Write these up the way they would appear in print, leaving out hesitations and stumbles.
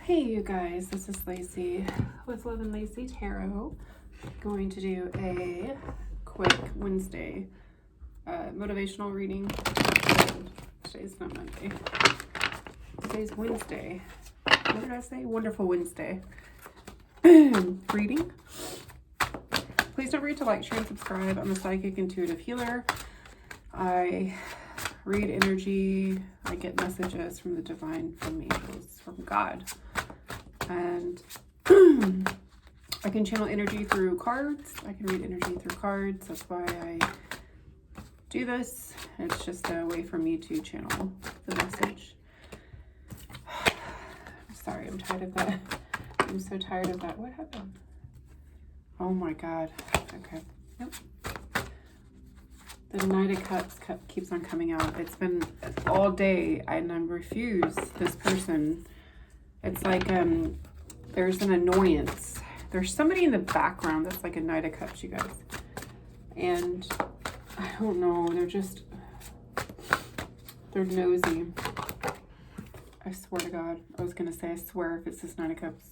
Hey you guys, this is Lacey with Love and Lacey Tarot. Going to do a quick Wednesday motivational reading. Today's not Monday. Today's Wednesday. What did I say? Wonderful Wednesday. Reading. Please don't forget to like, share, and subscribe. I'm a psychic intuitive healer. I read energy. I get messages from the divine, from angels, from God. And I can channel energy through cards. I can read energy through cards. That's why I do this. It's just a way for me to channel the message. I'm sorry, I'm tired of that. I'm so tired of that. What happened? Oh my God. Okay. Nope. The Knight of Cups keeps on coming out. It's been all day and I refuse this person. It's like there's an annoyance. There's somebody in the background that's like a Knight of Cups, you guys. And I don't know, they're nosy. I swear to God. I was going to say I swear if it's this Knight of Cups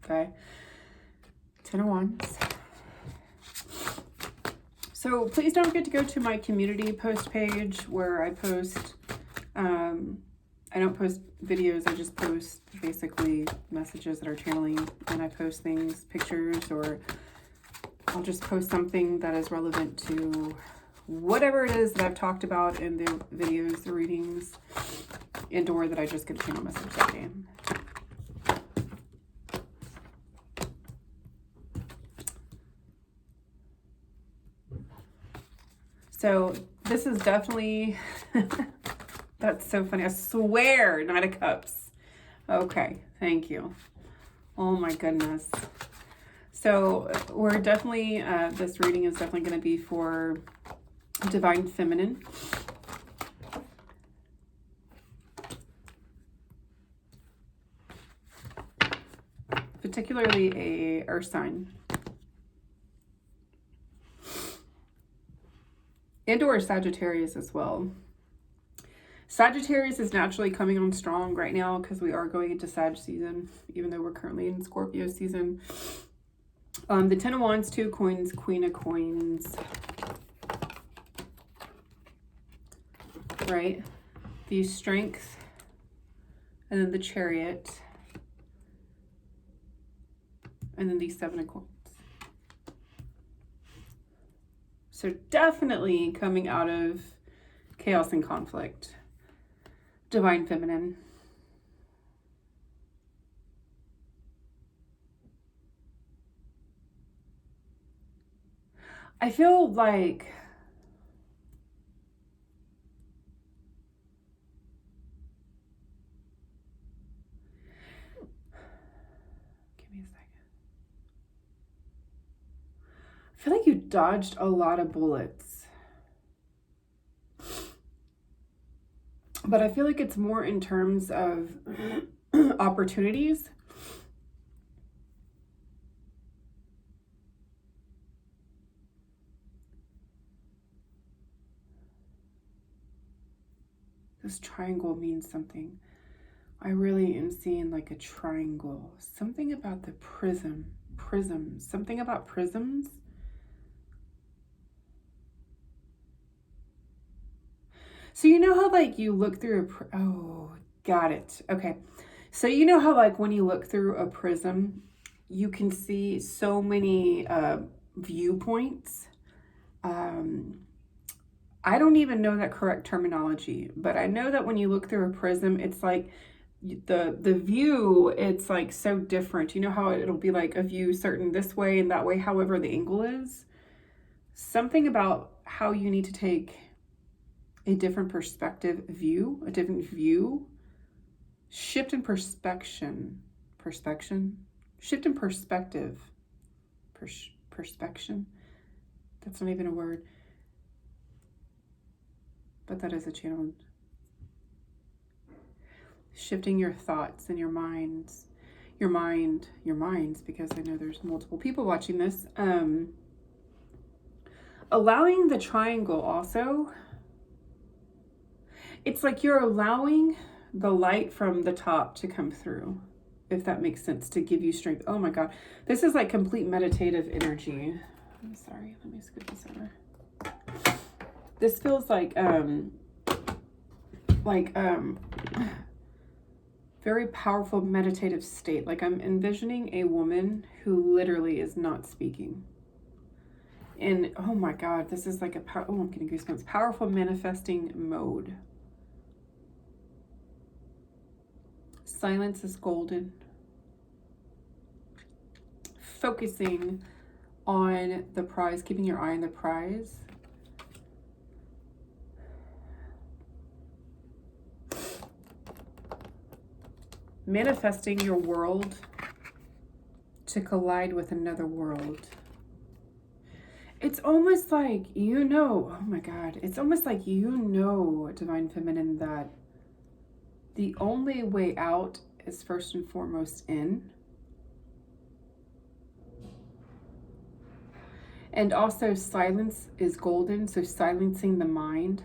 guy. 10 of Wands. So please don't forget to go to my community post page where I post, I don't post videos, I just post basically messages that are channeling, and I post things, pictures, or I'll just post something that is relevant to whatever it is that I've talked about in the videos, the readings, and or that I just get a channel message that day. So this is definitely, that's so funny. I swear, Knight of Cups. Okay, thank you. Oh my goodness. So we're definitely, this reading is definitely going to be for Divine Feminine. Particularly a earth sign. And or Sagittarius as well. Sagittarius is naturally coming on strong right now because we are going into Sag season, even though we're currently in Scorpio season. The 10 of Wands, 2 of Coins, Queen of Coins. Right? The Strength. And then the Chariot. And then the 7 of Coins. So definitely coming out of chaos and conflict. Divine Feminine. I feel like give me a second. I feel like you dodged a lot of bullets. But I feel like it's more in terms of opportunities. This triangle means something. I really am seeing like a triangle. Something about the prisms. Something about prisms. So you know how like you look through oh, got it. Okay. So you know how like when you look through a prism, you can see so many viewpoints. I don't even know that correct terminology, but I know that when you look through a prism, it's like the view, it's like so different. You know how it'll be like a view certain this way and that way, however the angle is. Something about how you need to take a different perspective view, a different view, shift in perspection, shift in perspective, perspection. That's not even a word, but that is a channel. Shifting your thoughts and your minds, because I know there's multiple people watching this. Allowing the triangle also. It's like you're allowing the light from the top to come through. if that makes sense, to give you strength. Oh my God. This is like complete meditative energy. I'm sorry. Let me scoot this over. This feels like very powerful meditative state. Like I'm envisioning a woman who literally is not speaking. And oh my God, this is like I'm getting goosebumps. Powerful manifesting mode. Silence is golden. Focusing on the prize, keeping your eye on the prize. Manifesting your world to collide with another world. It's almost like, oh my God, it's almost like, Divine Feminine, that the only way out is first and foremost in. And also silence is golden. So silencing the mind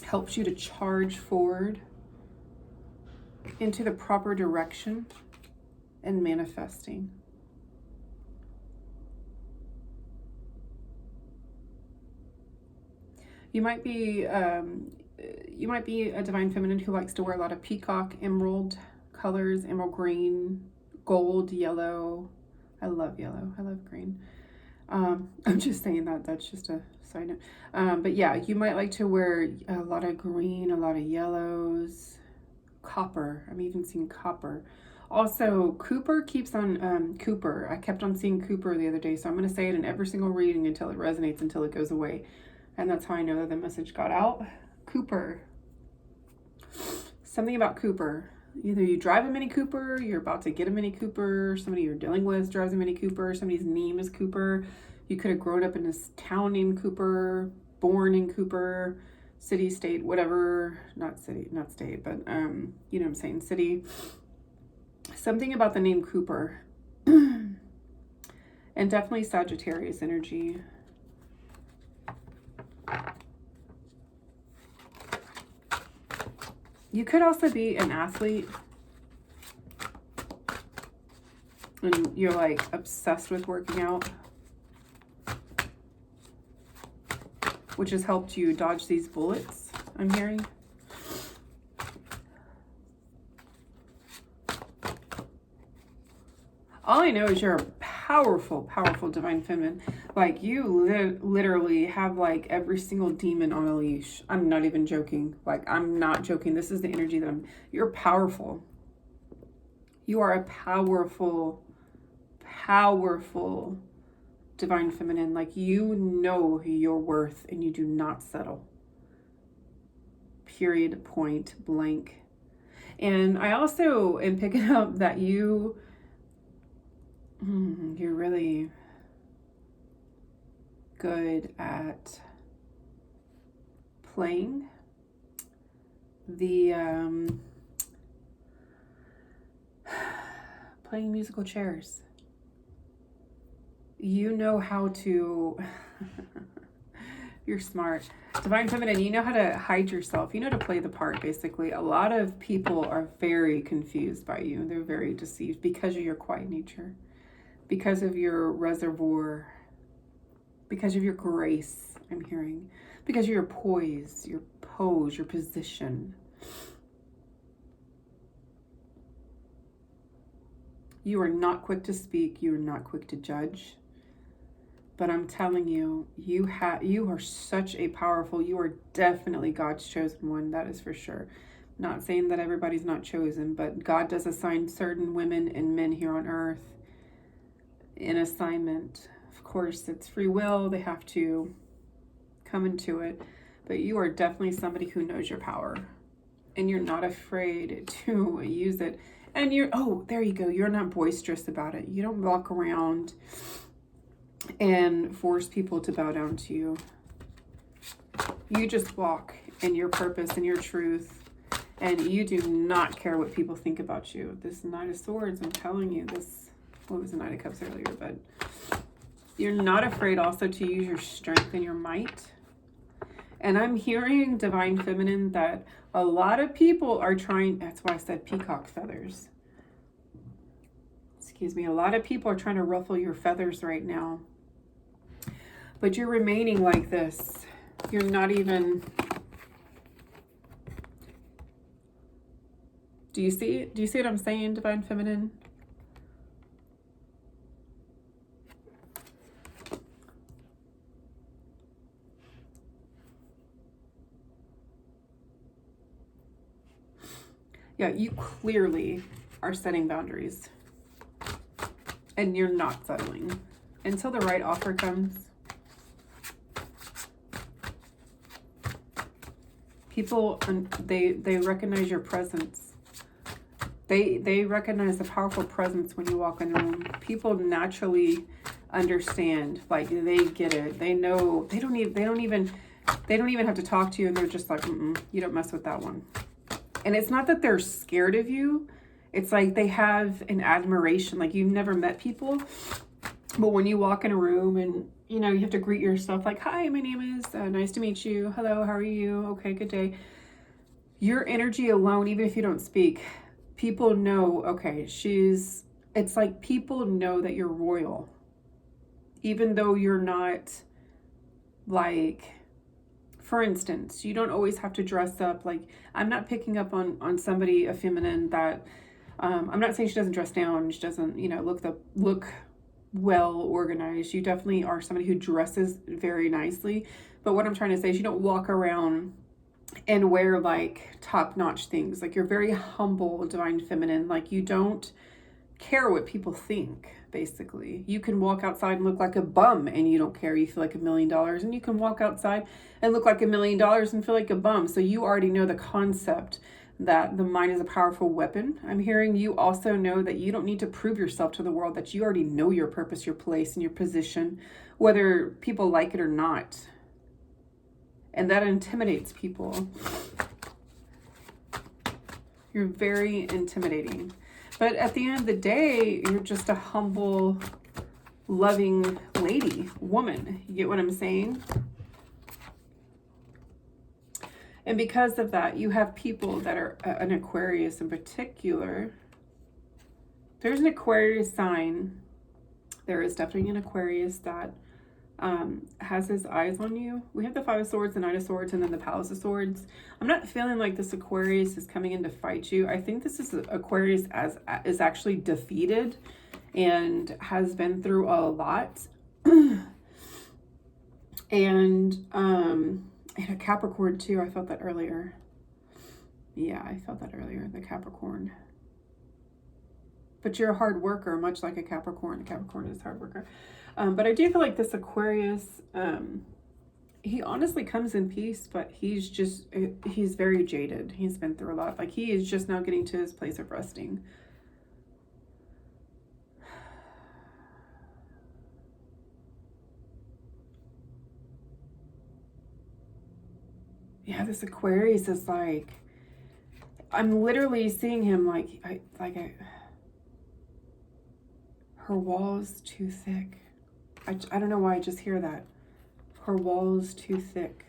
helps you to charge forward into the proper direction and manifesting. You might be a Divine Feminine who likes to wear a lot of peacock, emerald colors, emerald green, gold, yellow. I love yellow. I love green. I'm just saying that's just a side note. But yeah, you might like to wear a lot of green, a lot of yellows, copper. I'm even seeing copper. Also, Cooper keeps on, Cooper. I kept on seeing Cooper the other day, so I'm going to say it in every single reading until it resonates, until it goes away. And that's how I know that the message got out. Cooper. Something about Cooper. Either you drive a Mini Cooper, you're about to get a Mini Cooper, somebody you're dealing with drives a Mini Cooper, somebody's name is Cooper. You could have grown up in this town named Cooper, born in Cooper, city, state, whatever. Not state, but you know what I'm saying, city. Something about the name Cooper. And definitely Sagittarius energy. You could also be an athlete and you're like obsessed with working out, which has helped you dodge these bullets, I'm hearing. All I know is you're a powerful, powerful Divine Feminine. Like you literally have like every single demon on a leash. I'm not even joking. Like I'm not joking. This is the energy that you're powerful. You are a powerful, powerful Divine Feminine. Like you know your worth and you do not settle. Period, point blank. And I also am picking up that you're really good at playing the playing musical chairs. You know how to you're smart. Divine Feminine, you know how to hide yourself. You know how to play the part, basically. A lot of people are very confused by you. They're very deceived because of your quiet nature, because of your reservoir, because of your grace, I'm hearing, because of your poise, your pose, your position. You are not quick to speak. You are not quick to judge. But I'm telling you, you are such a powerful, you are definitely God's chosen one. That is for sure. Not saying that everybody's not chosen, but God does assign certain women and men here on earth an assignment. Of course, it's free will. They have to come into it. But you are definitely somebody who knows your power. And you're not afraid to use it. And there you go. You're not boisterous about it. You don't walk around and force people to bow down to you. You just walk in your purpose and your truth. And you do not care what people think about you. This Knight of Swords, I'm telling you, it was the Knight of Cups earlier, but you're not afraid also to use your strength and your might. And I'm hearing, Divine Feminine, that a lot of people are trying, that's why I said peacock feathers. excuse me, a lot of people are trying to ruffle your feathers right now. But you're remaining like this. You're not even... Do you see what I'm saying, Divine Feminine? Yeah, you clearly are setting boundaries. And you're not settling. Until the right offer comes. People, they recognize your presence. They recognize the powerful presence when you walk in the room. People naturally understand, like they get it. They know. They don't even have to talk to you, and they're just like, you don't mess with that one. And it's not that they're scared of you. It's like they have an admiration. Like you've never met people, but when you walk in a room and you know you have to greet yourself like, "Hi, my name is. Nice to meet you. Hello, how are you? Okay, good day." Your energy alone, even if you don't speak. People know, okay, it's like people know that you're royal. Even though you're not, like, for instance, you don't always have to dress up. Like, I'm not picking up on somebody, a feminine, that, I'm not saying she doesn't dress down. She doesn't, you know, look well organized. You definitely are somebody who dresses very nicely. But what I'm trying to say is you don't walk around and wear like top-notch things. Like you're very humble, Divine Feminine. Like you don't care what people think, basically. You can walk outside and look like a bum and you don't care. You feel like $1 million. And you can walk outside and look like $1 million and feel like a bum. So you already know the concept that the mind is a powerful weapon. I'm hearing you also know that you don't need to prove yourself to the world, that you already know your purpose, your place, and your position, whether people like it or not. And that intimidates people. You're very intimidating. But at the end of the day, you're just a humble, loving lady, woman. You get what I'm saying? And because of that, you have people that are an Aquarius in particular. There's an Aquarius sign. There is definitely an Aquarius that has his eyes on you. We have the Five of Swords, the Knight of Swords, and then the Palace of Swords. I'm not feeling like this Aquarius is coming in to fight you. I think this is Aquarius is actually defeated and has been through a lot. And a Capricorn too. I felt that earlier. Yeah, I felt that earlier, the Capricorn. But you're a hard worker, much like a Capricorn. A Capricorn is a hard worker. But I do feel like this Aquarius, he honestly comes in peace, but he's very jaded. He's been through a lot. Like he is just now getting to his place of resting. Yeah, this Aquarius is like, I'm literally seeing him her wall is too thick. I don't know why I just hear that. Her wall is too thick.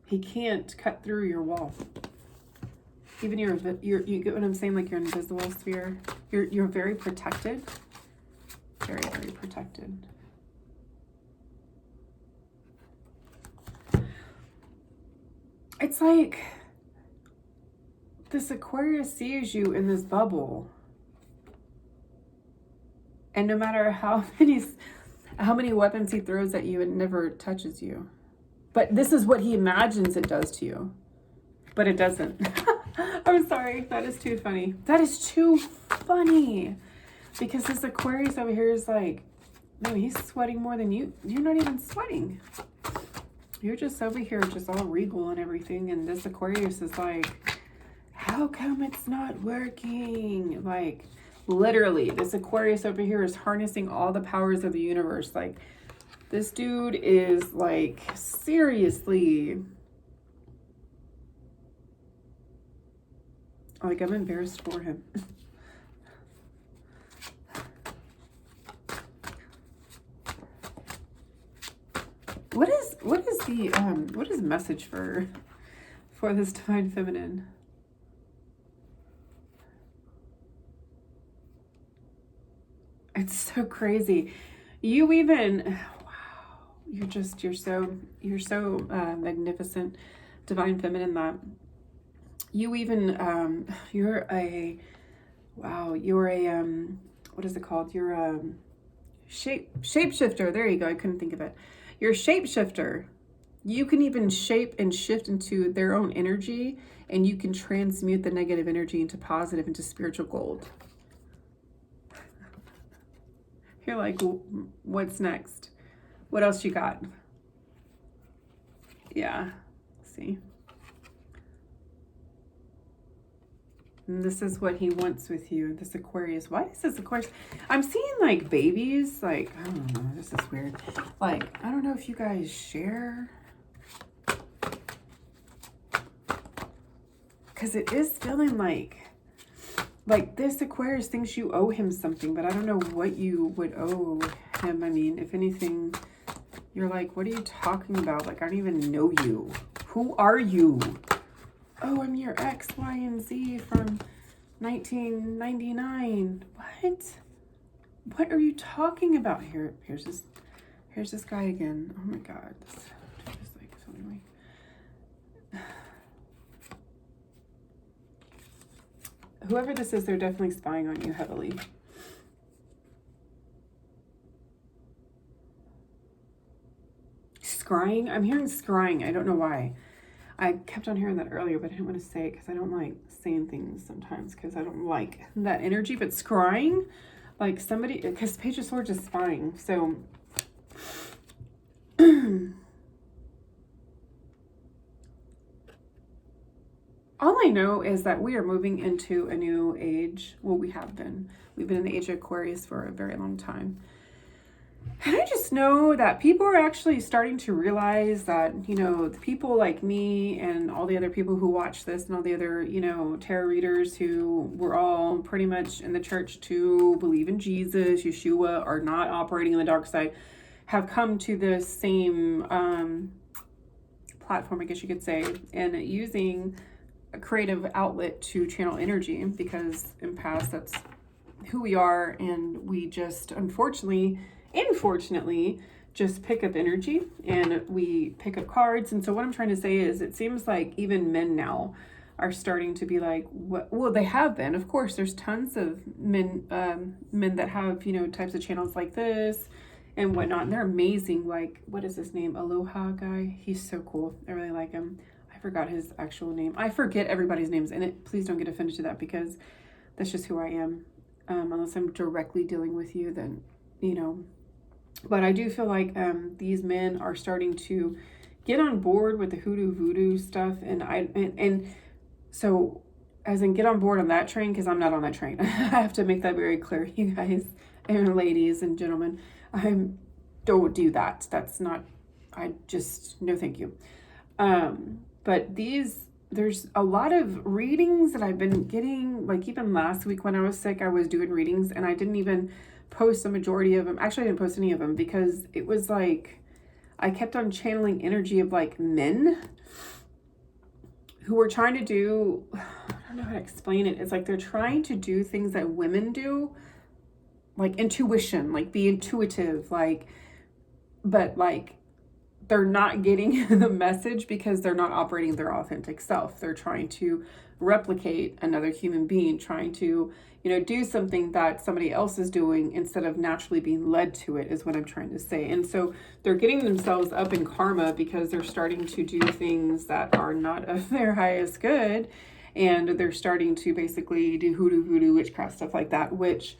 He can't cut through your wall. Even you get what I'm saying? Like your invisible sphere. You're very protected. Very, very protected. It's like this Aquarius sees you in this bubble. And no matter how many weapons he throws at you, it never touches you. But this is what he imagines it does to you. But it doesn't. I'm sorry. That is too funny. That is too funny. Because this Aquarius over here is like, no, he's sweating more than you. You're not even sweating. You're just over here just all regal and everything. And this Aquarius is like, how come it's not working? Like, literally, this Aquarius over here is harnessing all the powers of the universe. Like, this dude is like, seriously. Like, I'm embarrassed for him. What is message for this Divine Feminine? It's so crazy. You even, wow, you're so magnificent, divine feminine that you even, you're a, what is it called? You're a shapeshifter. There you go. I couldn't think of it. You're a shapeshifter. You can even shape and shift into their own energy, and you can transmute the negative energy into positive, into spiritual gold. You're like, what's next? What else you got? Yeah, see? And this is what he wants with you, this Aquarius. Why is this Aquarius? I'm seeing like babies, like, I don't know, this is weird. Like, I don't know if you guys share. Because it is feeling like this Aquarius thinks you owe him something, but I don't know what you would owe him. I mean, if anything, you're like, what are you talking about? Like, I don't even know you. Who are you? Oh, I'm your X, Y, and Z from 1999. What are you talking about? Here's this guy again. Oh my God. This is like so annoying. Whoever this is, they're definitely spying on you heavily. Scrying? I'm hearing scrying. I don't know why. I kept on hearing that earlier, but I didn't want to say it because I don't like saying things sometimes because I don't like that energy. But scrying, like somebody, because Page of Swords is spying. So all I know is that we are moving into a new age. Well, we have been. We've been in the age of Aquarius for a very long time. And I just know that people are actually starting to realize that, you know, the people like me and all the other people who watch this and all the other, you know, tarot readers who were all pretty much in the church to believe in Jesus, Yeshua, are not operating in the dark side, have come to the same platform, I guess you could say, and using a creative outlet to channel energy, because in past, that's who we are, and we just unfortunately just pick up energy and we pick up cards. And so what I'm trying to say is, it seems like even men now are starting to be like, what? Well, they have been, of course. There's tons of men that have, you know, types of channels like this and whatnot, and they're amazing. Like, what is his name? Aloha guy. He's so cool. I really like him. I forgot his actual name. I forget everybody's names in it. Please don't get offended to that, because that's just who I am. Unless I'm directly dealing with you, then, you know. But I do feel like these men are starting to get on board with the hoodoo voodoo stuff, and so, as in, get on board on that train, because I'm not on that train. I have to make that very clear, you guys and ladies and gentlemen. Don't do that. That's not. I just, no, thank you. But there's a lot of readings that I've been getting. Like, even last week when I was sick, I was doing readings, and I didn't even post a majority of them. Actually, I didn't post any of them, because it was like I kept on channeling energy of like men who were trying to do, I don't know how to explain it. It's like they're trying to do things that women do, like intuition, like be intuitive, like, but like they're not getting the message because they're not operating their authentic self. They're trying to replicate another human being, trying to, you know, do something that somebody else is doing instead of naturally being led to it, is what I'm trying to say. And so they're getting themselves up in karma because they're starting to do things that are not of their highest good. And they're starting to basically do hoodoo, voodoo, witchcraft, stuff like that, which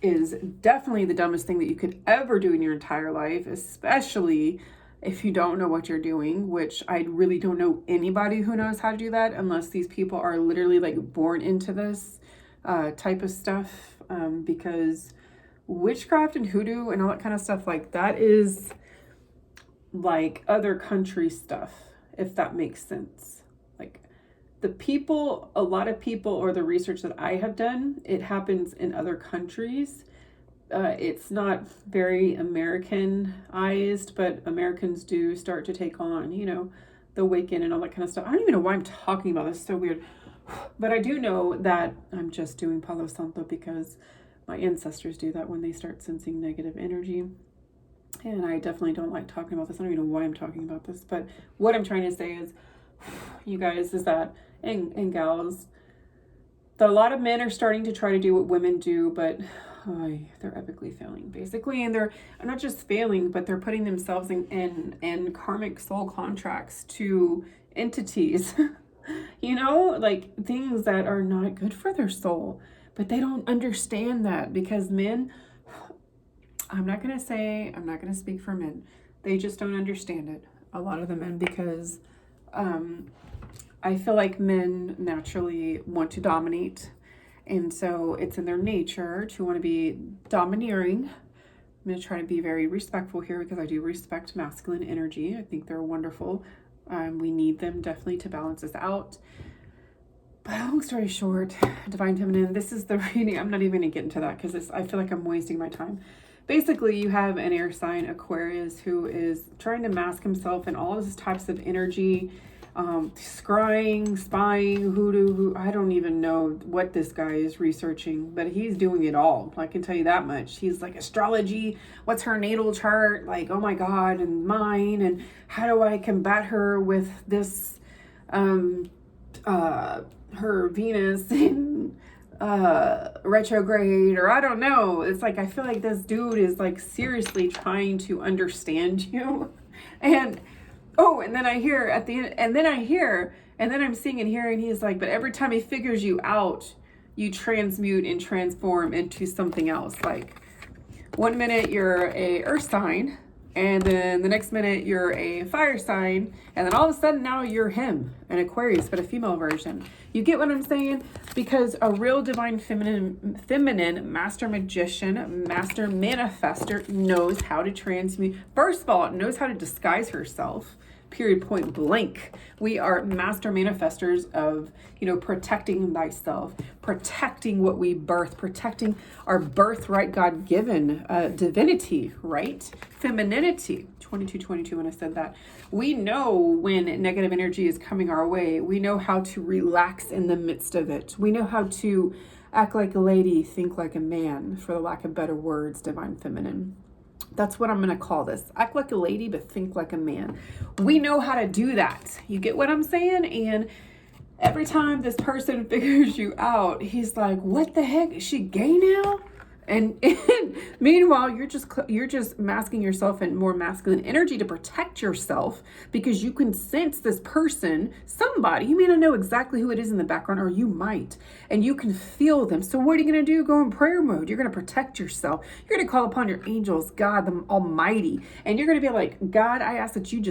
is definitely the dumbest thing that you could ever do in your entire life, especially if you don't know what you're doing, which I really don't know anybody who knows how to do that, unless these people are literally like born into this type of stuff, because witchcraft and hoodoo and all that kind of stuff, like, that is like other country stuff, if that makes sense. Like, the people, a lot of people, or the research that I have done, it happens in other countries. It's not very Americanized, but Americans do start to take on, you know, the Wiccan and all that kind of stuff. I don't even know why I'm talking about this. It's so weird. But I do know that I'm just doing Palo Santo because My ancestors do that when they start sensing negative energy. And I definitely don't like talking about this. I don't even know why I'm talking about this. But what I'm trying to say is, you guys, is that, and gals, a lot of men are starting to try to do what women do, but they're epically failing, basically. And they're not just failing, but they're putting themselves in karmic soul contracts to entities, you know, like things that are not good for their soul. But they don't understand that, because men, I'm not going to speak for men. They just don't understand it. A lot of the men, because I feel like men naturally want to dominate. And so it's in their nature to want to be domineering. I'm going to try to be very respectful here, because I do respect masculine energy. I think they're wonderful. We need them definitely to balance us out. But long story short, Divine Feminine, this is the reading. I'm not even going to get into that, because I feel like I'm wasting my time. Basically, you have an air sign, Aquarius, who is trying to mask himself in all these types of energy, scrying, spying, hoodoo, I don't even know what this guy is researching, but he's doing it all. I can tell you that much. He's like, astrology, what's her natal chart? Like, oh my God, and mine, and how do I combat her with this, her Venus in retrograde, or I don't know. It's like, I feel like this dude is like seriously trying to understand you. And and then I hear at the end, and then I'm seeing and hearing, he's like, but every time he figures you out, you transmute and transform into something else. Like, one minute you're a earth sign, and then the next minute you're a fire sign, and then all of a sudden now you're him, an Aquarius, but a female version. You get what I'm saying? Because a real divine feminine master magician, master manifester knows how to transmute. First of all, knows how to disguise herself. Period, point blank. We are master manifestors of, protecting thyself, protecting what we birth, protecting our birthright, God-given divinity, right? Femininity. 2222 when I said that. We know when negative energy is coming our way. We know how to relax in the midst of it. We know how to act like a lady, think like a man, for the lack of better words, divine feminine. That's what I'm going to call this. Act like a lady, but think like a man. We know how to do that. You get what I'm saying? And every time this person figures you out, he's like, what the heck? Is she gay now? And meanwhile, you're just masking yourself in more masculine energy to protect yourself, because you can sense this person, somebody, you may not know exactly who it is in the background, or you might, and you can feel them. So what are you going to do? Go in prayer mode. You're going to protect yourself. You're going to call upon your angels, God, the Almighty, and you're going to be like, God, I ask that you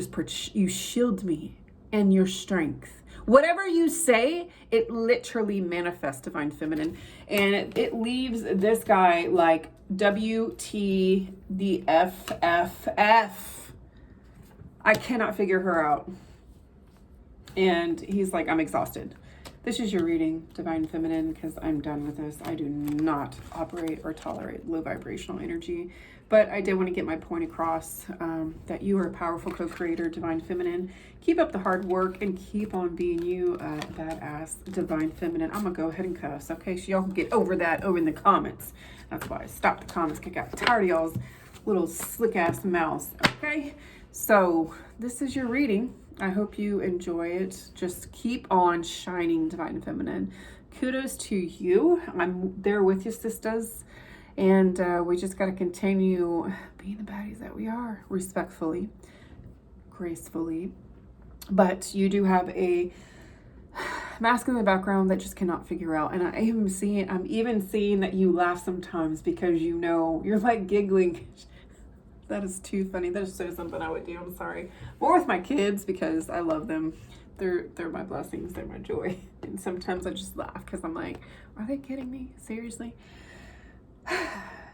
shield me and your strength. Whatever you say, it literally manifests, divine feminine. And it leaves this guy like WTF. I cannot figure her out. And he's like, I'm exhausted. This is your reading, divine feminine, because I'm done with this. I do not operate or tolerate low vibrational energy. But I did want to get my point across, that you are a powerful co-creator, divine feminine. Keep up the hard work and keep on being you, badass, divine feminine. I'm going to go ahead and cuss, okay? So y'all can get over that over in the comments. That's why I stopped the comments. I got tired of y'all's little slick-ass mouths, okay? So this is your reading. I hope you enjoy it. Just keep on shining, divine feminine. Kudos to you. I'm there with you, sisters. And we just got to continue being the baddies that we are, respectfully, gracefully. But you do have a mask in the background that just cannot figure out. And I'm even seeing that you laugh sometimes, because you're like giggling. That is too funny. That is so something I would do. I'm sorry. More with my kids, because I love them. They're my blessings. They're my joy. And sometimes I just laugh, because I'm like, are they kidding me? Seriously?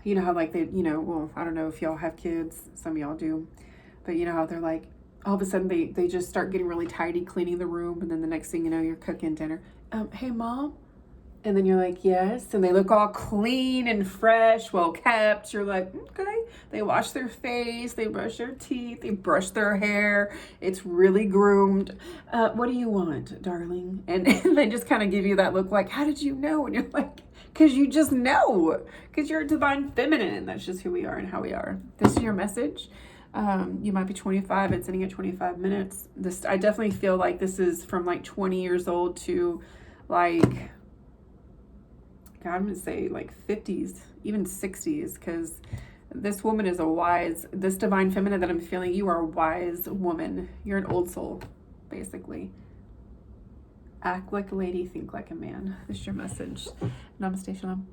You know how like they, well, I don't know if y'all have kids. Some of y'all do. But you know how they're like, all of a sudden they just start getting really tidy, cleaning the room. And then the next thing you know, you're cooking dinner. Hey, Mom? And then you're like, yes. And they look all clean and fresh, well kept. You're like, okay. They wash their face. They brush their teeth. They brush their hair. It's really groomed. What do you want, darling? And they just kind of give you that look like, how did you know? And you're like, because you just know, because you're divine feminine. That's just who we are and how we are. This is your message. You might be 25. It's sitting at 25 minutes. I definitely feel like this is from like 20 years old to like, God, I'm going to say like 50s, even 60s, because this woman is this divine feminine that I'm feeling, you are a wise woman. You're an old soul, basically. Act like a lady, think like a man. This is your message. Namaste, Shalom.